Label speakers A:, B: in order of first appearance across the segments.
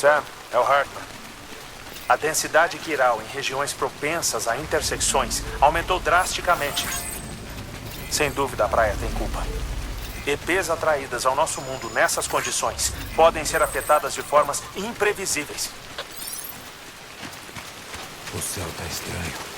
A: Sam, é o Hartman. A densidade quiral em regiões propensas a intersecções aumentou drasticamente. Sem dúvida, a praia tem culpa. EPs atraídas ao nosso mundo nessas condições podem ser afetadas de formas imprevisíveis.
B: O céu tá estranho.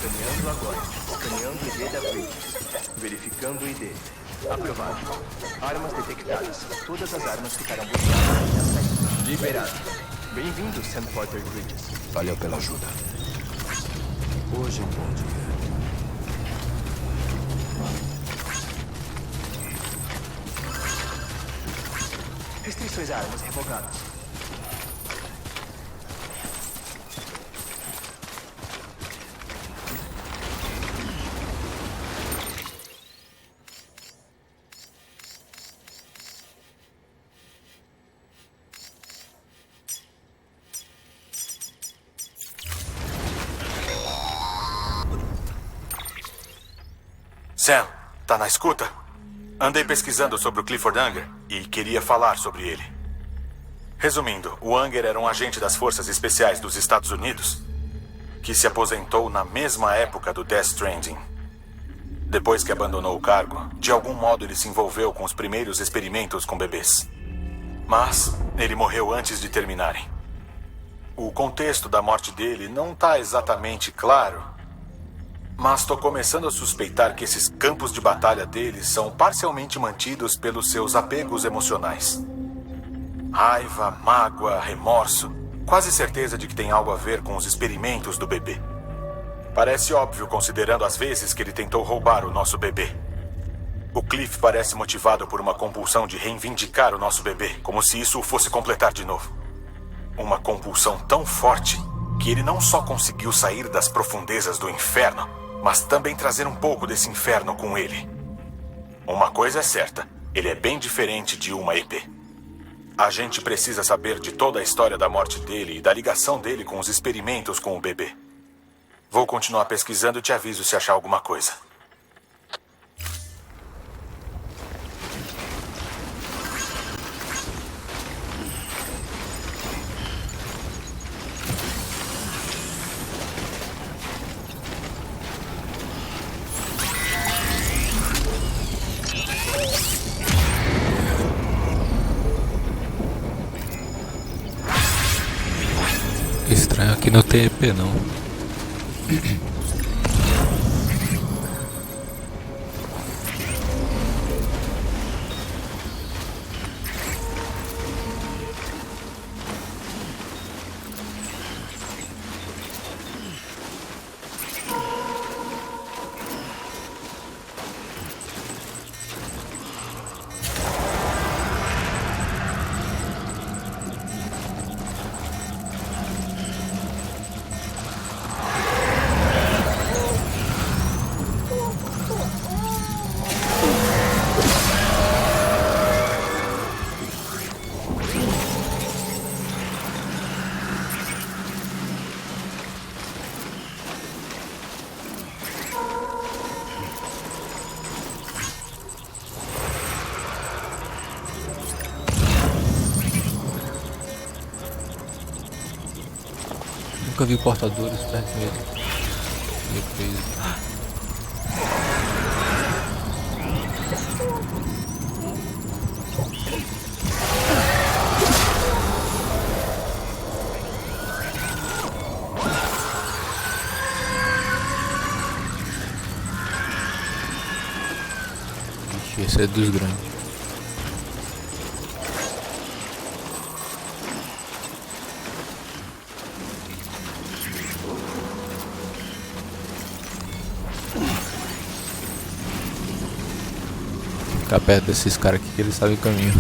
C: Escaneando agora. Escaneando o ID da Bridges. Verificando o ID. Aprovado. Armas detectadas. Todas as armas ficarão bloqueadas na saída. Liberado. Bem-vindo, Sam Porter Bridges.
B: Valeu pela ajuda. Hoje é um bom dia.
C: Restrições a armas revogadas.
A: Sam, tá na escuta? Andei pesquisando sobre o Clifford Unger e queria falar sobre ele. Resumindo, o Unger era um agente das Forças Especiais dos Estados Unidos que se aposentou na mesma época do Death Stranding. Depois que abandonou o cargo, de algum modo ele se envolveu com os primeiros experimentos com bebês. Mas ele morreu antes de terminarem. O contexto da morte dele não tá exatamente claro, mas tô começando a suspeitar que esses campos de batalha dele são parcialmente mantidos pelos seus apegos emocionais. Raiva, mágoa, remorso. Quase certeza de que tem algo a ver com os experimentos do bebê. Parece óbvio considerando as vezes que ele tentou roubar o nosso bebê. O Cliff parece motivado por uma compulsão de reivindicar o nosso bebê, como se isso o fosse completar de novo. Uma compulsão tão forte que ele não só conseguiu sair das profundezas do inferno, mas também trazer um pouco desse inferno com ele. Uma coisa é certa, ele é bem diferente de uma EP. A gente precisa saber de toda a história da morte dele e da ligação dele com os experimentos com o bebê. Vou continuar pesquisando e te aviso se achar alguma coisa.
B: Estranho que não tem EP não. Nunca vi portadores perto dele. Meio crazy. Vixe, esse é dos grandes. Ficar perto desses caras aqui que eles sabem o caminho.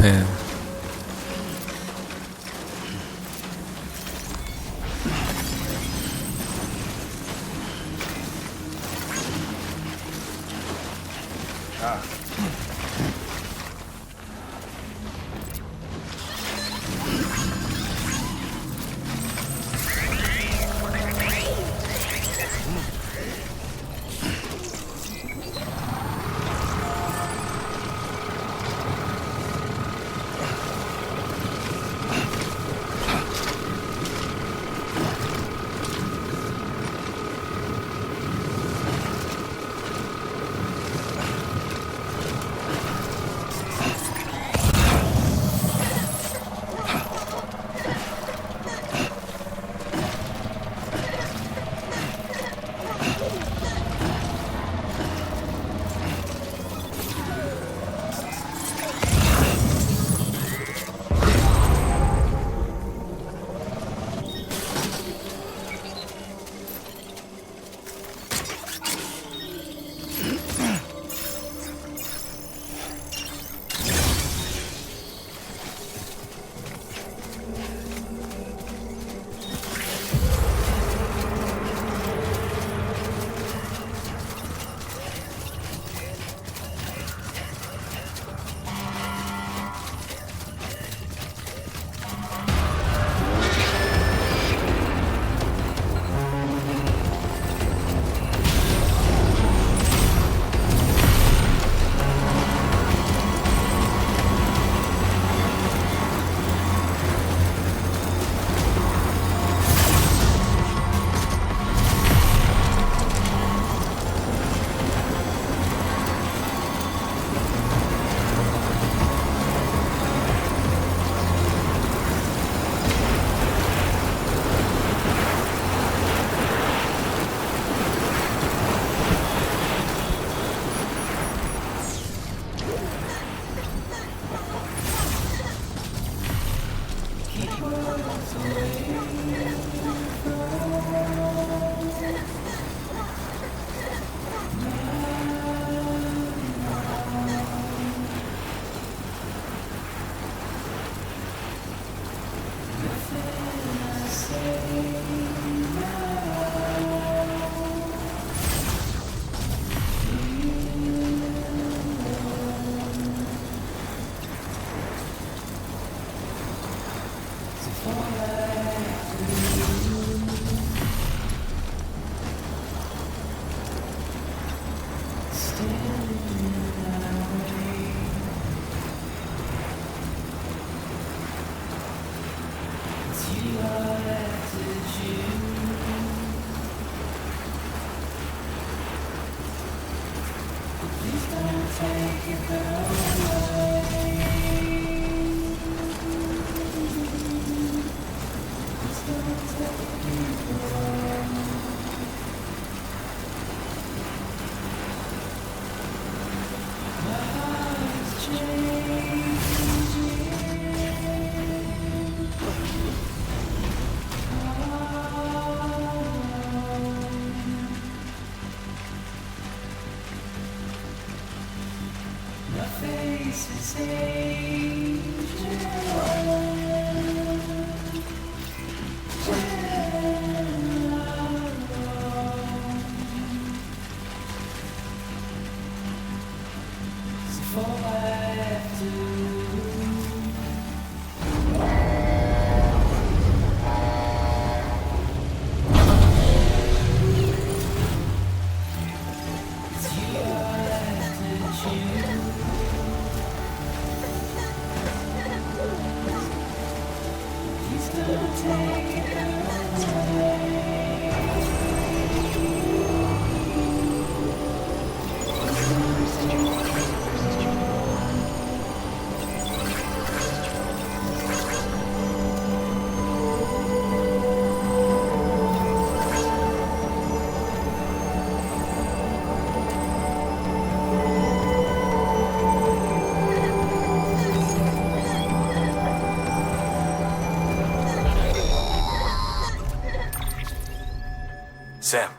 A: Sam,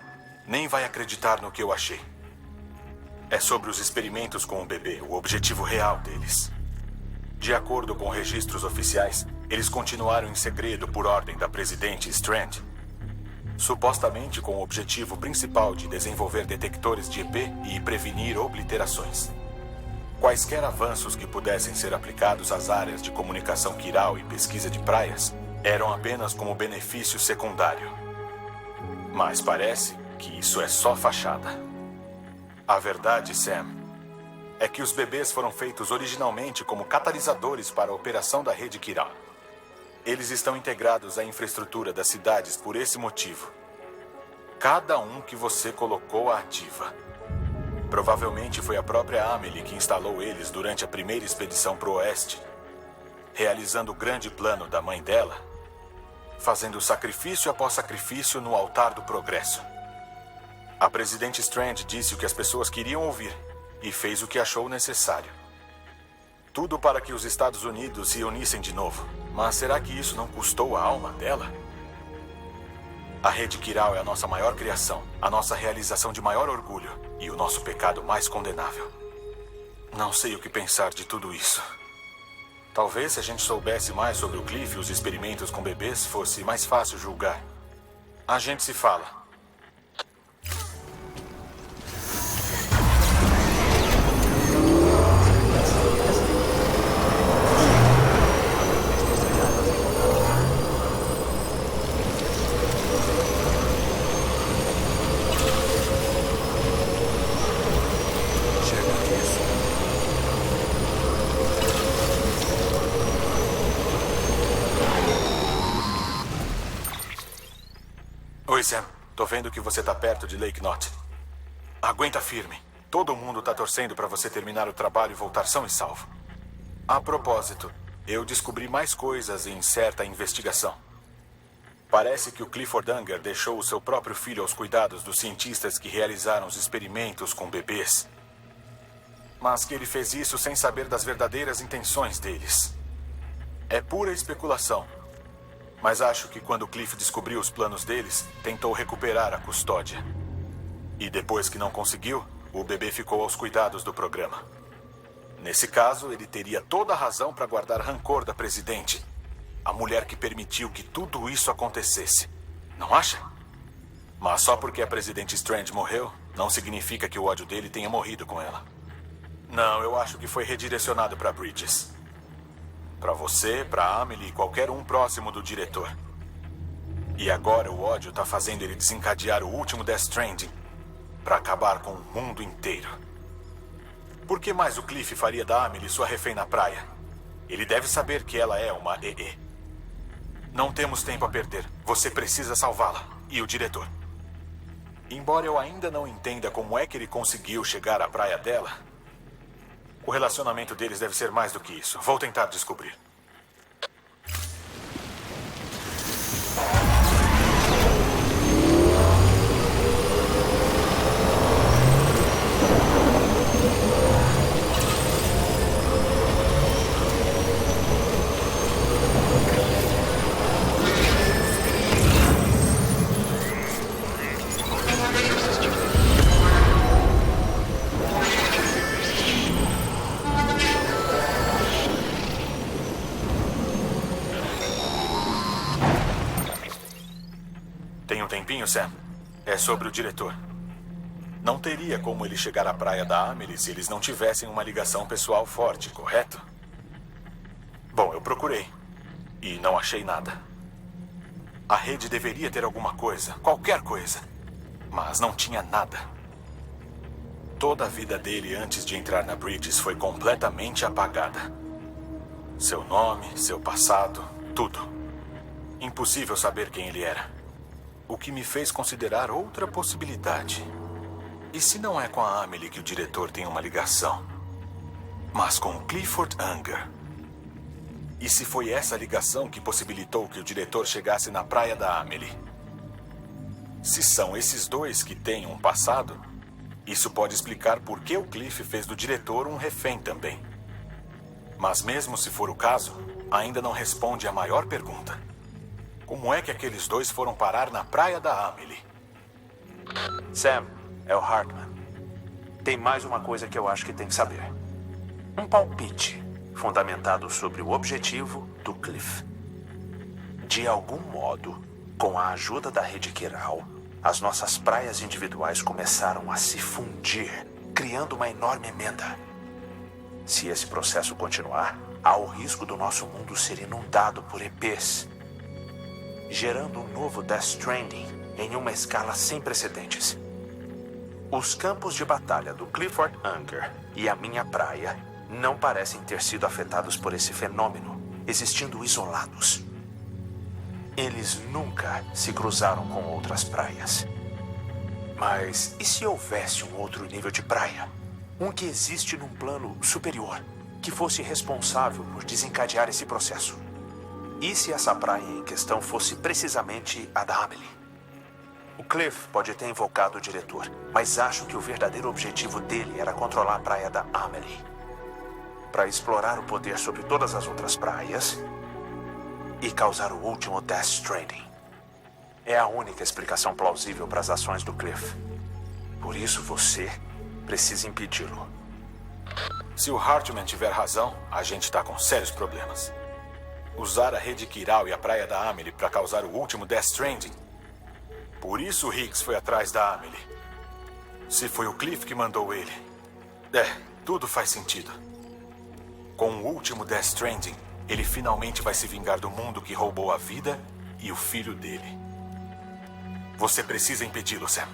A: nem vai acreditar no que eu achei. É sobre os experimentos com o bebê, o objetivo real deles. De acordo com registros oficiais, eles continuaram em segredo por ordem da presidente Strand. Supostamente com o objetivo principal de desenvolver detectores de EP e prevenir obliterações. Quaisquer avanços que pudessem ser aplicados às áreas de comunicação quiral e pesquisa de praias eram apenas como benefício secundário. Mas parece que isso é só fachada. A verdade, Sam, é que os bebês foram feitos originalmente como catalisadores para a operação da rede quiral. Eles estão integrados à infraestrutura das cidades por esse motivo. Cada um que você colocou ativa. Provavelmente foi a própria Amelie que instalou eles durante a primeira expedição para o oeste, realizando o grande plano da mãe dela, fazendo sacrifício após sacrifício no altar do progresso. A presidente Strand disse o que as pessoas queriam ouvir e fez o que achou necessário. Tudo para que os Estados Unidos se unissem de novo. Mas será que isso não custou a alma dela? A rede quiral é a nossa maior criação, a nossa realização de maior orgulho e o nosso pecado mais condenável. Não sei o que pensar de tudo isso. Talvez se a gente soubesse mais sobre o Cliff e os experimentos com bebês, fosse mais fácil julgar. A gente se fala. Oi, Sam. Tô vendo que você tá perto de Lake Knot. Aguenta firme. Todo mundo tá torcendo pra você terminar o trabalho e voltar são e salvo. A propósito, eu descobri mais coisas em certa investigação. Parece que o Clifford Unger deixou o seu próprio filho aos cuidados dos cientistas que realizaram os experimentos com bebês. Mas que ele fez isso sem saber das verdadeiras intenções deles. É pura especulação. Mas acho que quando Cliff descobriu os planos deles, tentou recuperar a custódia. E depois que não conseguiu, o bebê ficou aos cuidados do programa. Nesse caso, ele teria toda a razão para guardar rancor da presidente, a mulher que permitiu que tudo isso acontecesse. Não acha? Mas só porque a presidente Strand morreu, não significa que o ódio dele tenha morrido com ela. Não, eu acho que foi redirecionado para Bridges. Para você, para Amelie e qualquer um próximo do diretor. E agora o ódio tá fazendo ele desencadear o último Death Stranding para acabar com o mundo inteiro. Por que mais o Cliff faria da Amelie sua refém na praia? Ele deve saber que ela é uma EE. Não temos tempo a perder. Você precisa salvá-la. E o diretor. Embora eu ainda não entenda como é que ele conseguiu chegar à praia dela, o relacionamento deles deve ser mais do que isso. Vou tentar descobrir. Tem um tempinho, Sam? É sobre o diretor. Não teria como ele chegar à praia da Amelie se eles não tivessem uma ligação pessoal forte, correto? Bom, eu procurei. E não achei nada. A rede deveria ter alguma coisa, qualquer coisa. Mas não tinha nada. Toda a vida dele antes de entrar na Bridges foi completamente apagada. Seu nome, seu passado, tudo. Impossível saber quem ele era. O que me fez considerar outra possibilidade. E se não é com a Amelie que o diretor tem uma ligação, mas com o Clifford Unger? E se foi essa ligação que possibilitou que o diretor chegasse na praia da Amelie? Se são esses dois que têm um passado, isso pode explicar por que o Cliff fez do diretor um refém também. Mas mesmo se for o caso, ainda não responde à maior pergunta. Como é que aqueles dois foram parar na praia da Amelie?
D: Sam, é o Hartman. Tem mais uma coisa que eu acho que tem que saber. Um palpite fundamentado sobre o objetivo do Cliff. De algum modo, com a ajuda da rede Quiral, as nossas praias individuais começaram a se fundir, criando uma enorme emenda. Se esse processo continuar, há o risco do nosso mundo ser inundado por EPs, gerando um novo Death Stranding em uma escala sem precedentes. Os campos de batalha do Clifford Unger e a minha praia não parecem ter sido afetados por esse fenômeno, existindo isolados. Eles nunca se cruzaram com outras praias. Mas e se houvesse um outro nível de praia? Um que existe num plano superior, que fosse responsável por desencadear esse processo? E se essa praia em questão fosse precisamente a da Amelie? O Cliff pode ter invocado o diretor, mas acho que o verdadeiro objetivo dele era controlar a praia da Amelie, para explorar o poder sobre todas as outras praias e causar o último Death Stranding. É a única explicação plausível para as ações do Cliff. Por isso você precisa impedi-lo.
A: Se o Hartman tiver razão, a gente tá com sérios problemas. Usar a rede Quiral e a praia da Amelie para causar o último Death Stranding. Por isso o Higgs foi atrás da Amelie. Se foi o Cliff que mandou ele. Tudo faz sentido. Com o último Death Stranding, ele finalmente vai se vingar do mundo que roubou a vida e o filho dele. Você precisa impedi-lo, Sam.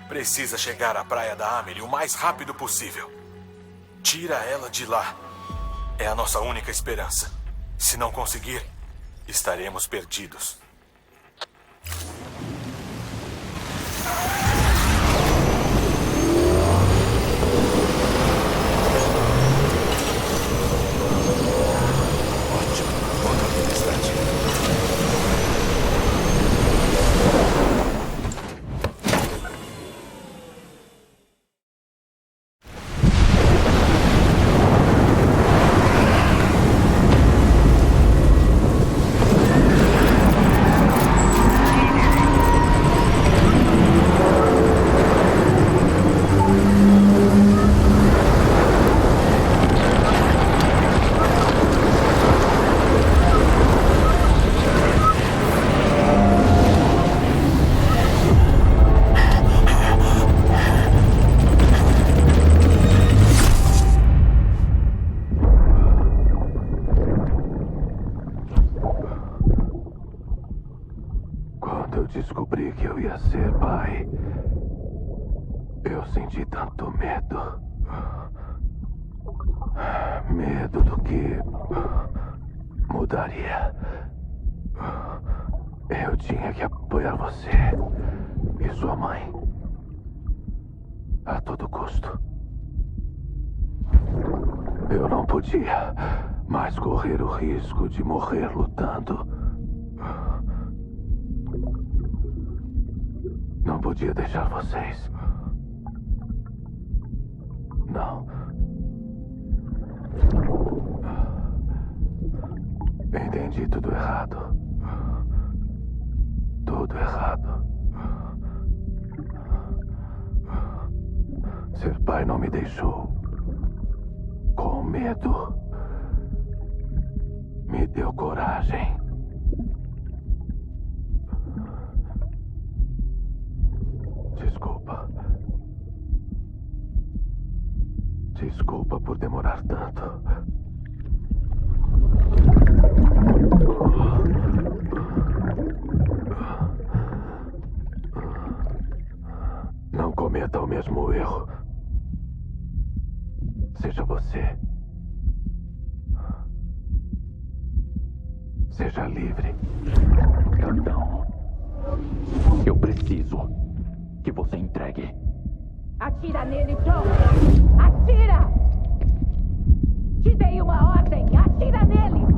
A: Precisa chegar à praia da Amelie o mais rápido possível. Tira ela de lá. É a nossa única esperança. Se não conseguir, estaremos perdidos.
E: Descobri que eu ia ser pai. Eu senti tanto medo. Medo do que mudaria. Eu tinha que apoiar você e sua mãe a todo custo. Eu não podia mais correr o risco de morrer lutando. Não podia deixar vocês. Não. Entendi tudo errado. Tudo errado. Ser pai não me deixou com medo. Me deu coragem. Desculpa. Desculpa por demorar tanto. Não cometa o mesmo erro. Seja você. Seja livre.
F: Capitão, eu preciso que você entregue.
G: Atira nele, John! Atira! Te dei uma ordem! Atira nele!